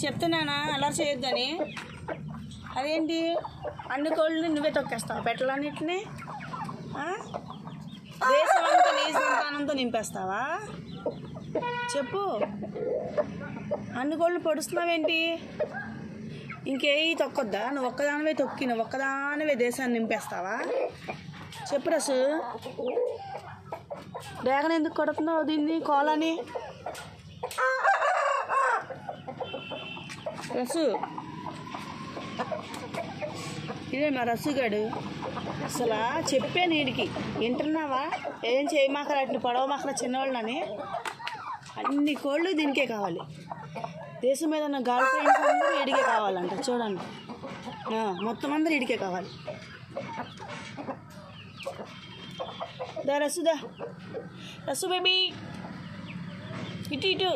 చెప్తున్నానా అలా చేయొద్దని. అదేంటి అన్ని కోళ్ళని నువ్వే తొక్కేస్తావు పెట్టలన్నిటిని? దేశమంతా నీ సంతానంతో నింపేస్తావా? చెప్పు, అన్ని కోళ్ళని పొడుస్తున్నావేంటి? ఇంకేవి తొక్కొద్దా? నువ్వు ఒక్కదానివే తొక్కి నువ్వు ఒక్కదానివే దేశాన్ని నింపేస్తావా? చెప్పు రసు, డ్రాగన్ ఎందుకు కొడుతున్నావు దీన్ని కోలని? రసు, ఇదే మా రసుగాడు. అసలు చెప్పే నీడికి వింటున్నావా? ఏం చేయమాకరా, అట్ని పొడవమాకరా చిన్నవాళ్ళని. అన్ని కోళ్ళు దీనికే కావాలి. దేశం మీద ఉన్న గర్ల్ ఫ్రెండ్స్ అందరూ ఇడికే కావాలంట. చూడండి, మొత్తం అందరూ ఇడికే కావాలి. దా రసు, దా రసు బేబీ, ఇటు ఇటు.